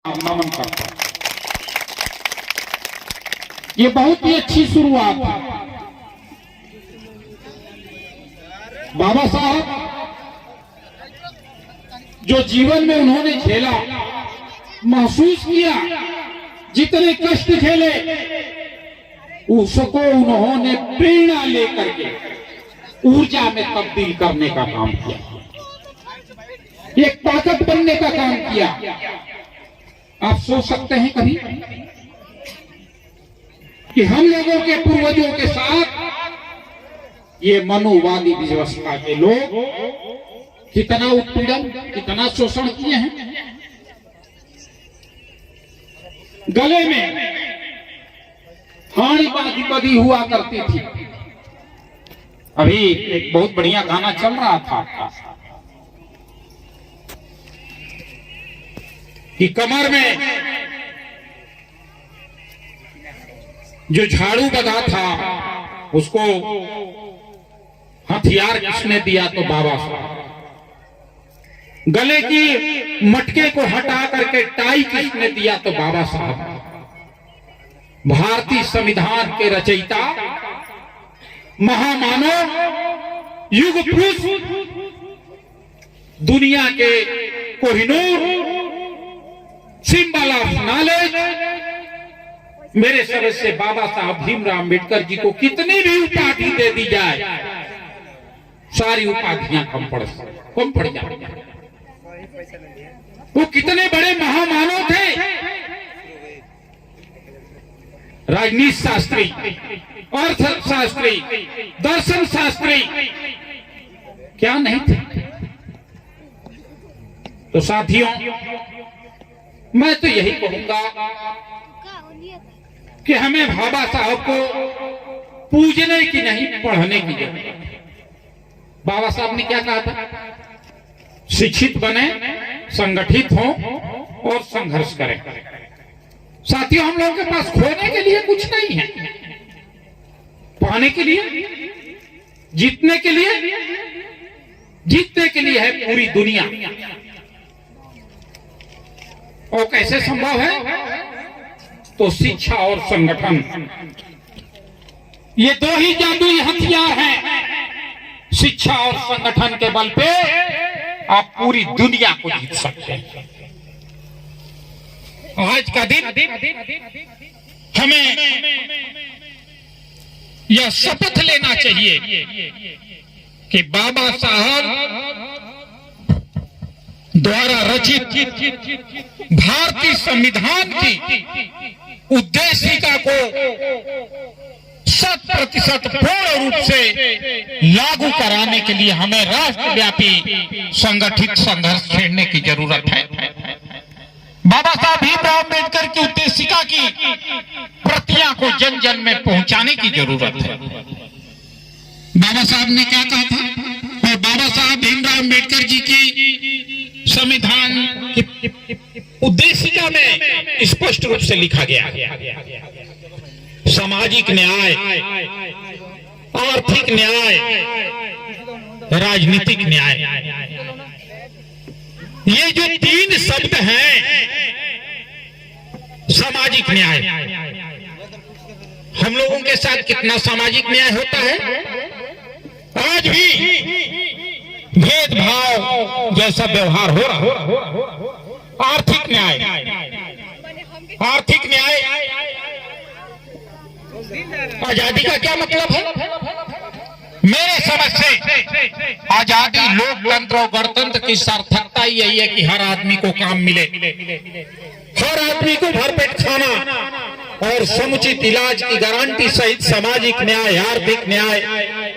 नमन करता हूं। ये बहुत ही अच्छी शुरुआत है। बाबा साहब जो जीवन में उन्होंने झेला, महसूस किया, जितने कष्ट झेले, उसको उन्होंने प्रेरणा लेकर के ऊर्जा में तब्दील करने का काम किया, एक ताकत बनने का काम किया। आप सोच सकते हैं कभी कि हम लोगों के पूर्वजों के साथ ये मनोवादी व्यवस्था के लोग कितना उत्पीड़न, कितना शोषण किए हैं। गले में हाड़ी बांधी बदी हुआ करती थी। अभी एक बहुत बढ़िया गाना चल रहा था कि कमर में जो झाड़ू बंधा था उसको हथियार किसने दिया? तो बाबा साहब। गले की मटके को हटा करके टाई किसने दिया? तो बाबा साहब। भारतीय संविधान के रचयिता, महामानव, युग पुरुष, दुनिया के कोहिनूर, सिंबल ऑफ नॉलेज, मेरे सदस्य बाबा साहब भीमराव अम्बेडकर जी को कितनी भी उपाधि दे दी जाए, सारी उपाधियां कम पड़ जाती। वो कितने बड़े महामानव थे। राजनीति शास्त्री, अर्थशास्त्री, दर्शन शास्त्री, क्या नहीं थे? तो साथियों, मैं तो यही कहूंगा कि हमें बाबा साहब को पूजने की नहीं, पढ़ने की जरूरत है। बाबा साहब ने क्या कहा था? शिक्षित बने, संगठित हों और संघर्ष करें। साथियों, हम लोगों के पास खोने के लिए कुछ नहीं है, पाने के लिए, जीतने के लिए है पूरी दुनिया। और कैसे संभव है? तो शिक्षा और संगठन, ये दो ही जादुई हथियार हैं। शिक्षा और संगठन के बल पे आप पूरी दुनिया को जीत सकते हैं। आज का दिन हमें यह शपथ लेना चाहिए कि बाबा साहब द्वारा रचित भारतीय संविधान की उद्देशिका को 100% पूर्ण रूप से लागू कराने के लिए हमें राष्ट्रव्यापी संगठित संघर्ष छेड़ने की जरूरत है। बाबा साहब भीमराव अम्बेडकर की उद्देशिका की प्रतियां को जन जन में पहुंचाने की जरूरत है। बाबा साहब ने क्या कहा था? और बाबा साहब भीमराव अम्बेडकर जी की संविधान की उद्देशिका में स्पष्ट रूप से लिखा गया, सामाजिक न्याय, आर्थिक न्याय, राजनीतिक न्याय। ये जो तीन शब्द हैं, सामाजिक न्याय, हम लोगों के साथ कितना सामाजिक न्याय होता है? आज भी भेदभाव जैसा व्यवहार हो रहा। आर्थिक न्याय, आर्थिक न्याय, आजादी का क्या मतलब है? मेरे समझ से आजादी, लोकतंत्र और गणतंत्र की सार्थकता यही है कि हर आदमी को काम मिले, हर आदमी को भरपेट खाना और समुचित इलाज की गारंटी सहित सामाजिक न्याय, आर्थिक न्याय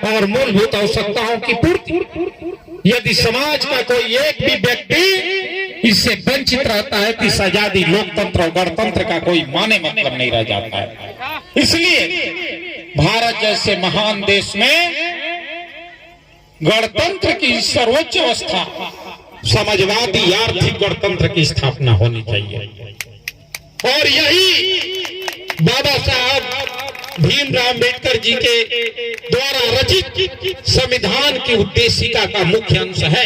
और मूलभूत आवश्यकताओं की पूर्ति। यदि समाज का कोई एक भी व्यक्ति इससे वंचित रहता है तो इस आजादी, लोकतंत्र और गणतंत्र का कोई माने मतलब नहीं रह जाता है। इसलिए भारत जैसे महान देश में गणतंत्र की सर्वोच्च अवस्था, समाजवादी आर्थिक गणतंत्र की स्थापना होनी चाहिए। और यही बाबा साहब भीमराव अम्बेडकर जी के द्वारा रचित संविधान की उद्देशिका का मुख्य अंश है,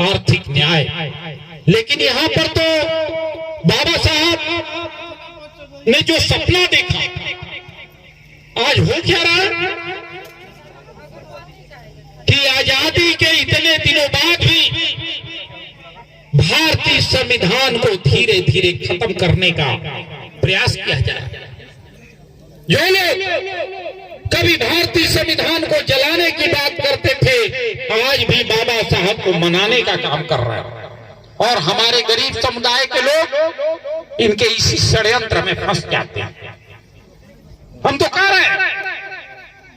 आर्थिक न्याय। लेकिन यहाँ पर तो ने जो सपना देखा, आज हो क्या रहा है कि आजादी के इतने दिनों बाद भी भारतीय संविधान को धीरे धीरे खत्म करने का प्रयास किया जा रहा है। जो लोग कभी भारतीय संविधान को जलाने की बात करते थे, आज भी बाबा साहब को मनाने का काम कर रहे हैं। और हमारे गरीब समुदाय के लोग इनके इसी षड्यंत्र में फंस जाते हैं। हम तो कह रहे हैं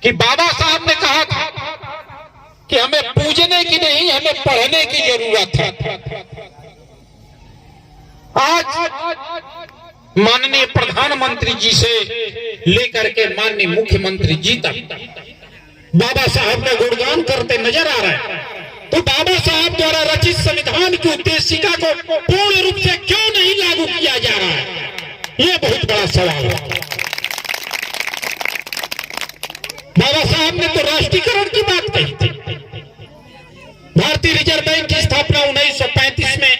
कि बाबा साहब ने कहा था कि हमें पूजने की नहीं, हमें पढ़ने की जरूरत है। आज माननीय प्रधानमंत्री जी से लेकर के माननीय मुख्यमंत्री जी तक बाबा साहब का गुणगान करते नजर आ रहे हैं। तो बाबा साहब द्वारा रचित संविधान की उद्देशिका को पूर्ण रूप से क्यों नहीं लागू किया जा रहा है, यह बहुत बड़ा सवाल है। बाबा साहब ने तो राष्ट्रीयकरण की बात कही थी। भारतीय रिजर्व बैंक की स्थापना 1935 में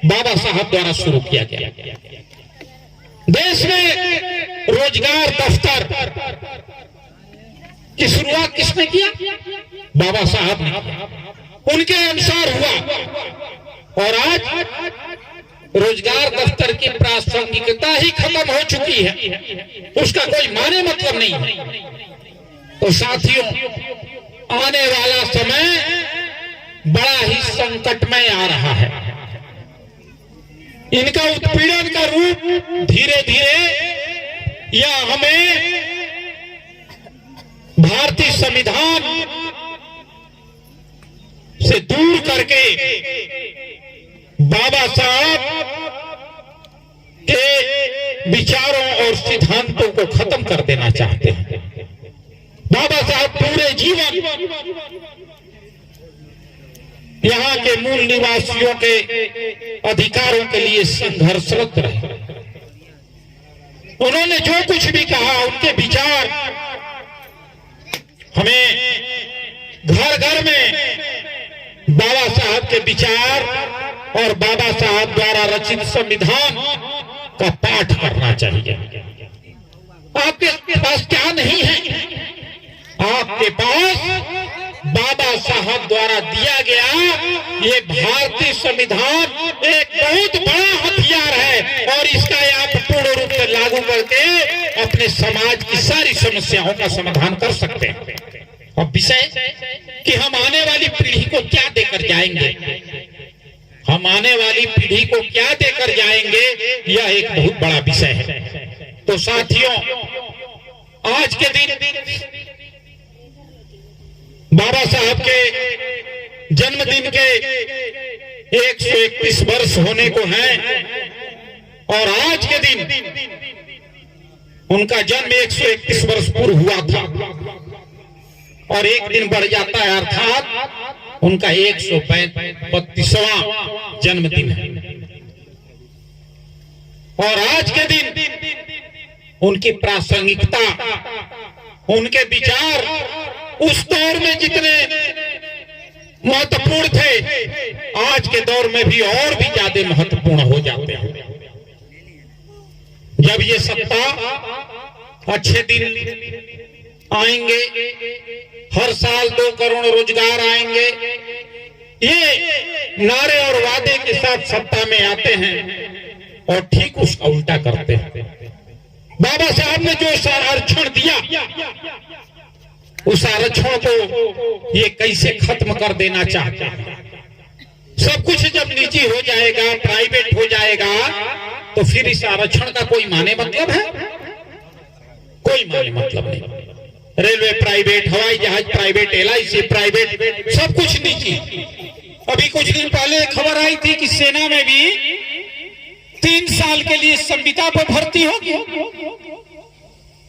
बाबा साहब द्वारा शुरू किया गया। देश में रोजगार दफ्तर की शुरुआत किसने किया? बाबा साहब ने। उनके अनुसार हुआ और आज रोजगार दफ्तर की प्रासंगिकता ही खत्म हो चुकी है, उसका कोई माने मतलब नहीं है। तो साथियों, आने वाला समय बड़ा ही संकटमय आ रहा है। इनका उत्पीड़न का रूप धीरे धीरे या हमें भारतीय संविधान से दूर करके बाबा साहब के विचारों और सिद्धांतों को खत्म कर देना चाहते हैं। बाबा साहब पूरे जीवन यहाँ के मूल निवासियों के अधिकारों के लिए संघर्षरत रहे। उन्होंने जो कुछ भी कहा, उनके विचार हमें घर घर में बाबा साहब के विचार और बाबा साहब द्वारा रचित संविधान का पाठ करना चाहिए। आपके पास क्या नहीं है? आपके पास बाबा साहब द्वारा दिया गया ये भारतीय संविधान एक बहुत बड़ा हथियार है और इसका आप पूर्ण रूप से लागू करके अपने समाज की सारी समस्याओं का समाधान कर सकते हैं। अब विषय कि हम आने वाली पीढ़ी को क्या देकर जाएंगे, हम आने वाली पीढ़ी को क्या देकर जाएंगे, यह एक बहुत बड़ा विषय है। तो साथियों, आज के दिन बाबा साहब के जन्मदिन के 131 वर्ष होने को हैं और आज के दिन उनका जन्म 131 वर्ष पूर्व हुआ था और एक दिन बढ़ जाता है, अर्थात उनका 132वां जन्मदिन है। और आज के दिन उनकी प्रासंगिकता, उनके विचार उस दौर में जितने महत्वपूर्ण थे, आज के दौर में भी और भी ज्यादा महत्वपूर्ण हो जाते हैं। जब ये सत्ता अच्छे दिन आएंगे, हर साल 2 करोड़ रोजगार आएंगे, ये नारे और वादे के साथ सत्ता में आते हैं और ठीक उसका उल्टा करते हैं। बाबा साहब ने जो आरक्षण दिया, उस आरक्षण को ये कैसे खत्म कर देना चाहते हैं। सब कुछ जब निजी हो जाएगा, प्राइवेट हो जाएगा, तो फिर इस आरक्षण का कोई माने मतलब है? कोई माने मतलब नहीं। रेलवे प्राइवेट, हवाई जहाज प्राइवेट, LIC प्राइवेट, सब कुछ निजी। अभी कुछ दिन पहले खबर आई थी कि सेना में भी 3 साल के लिए संविदा पर भर्ती होगी।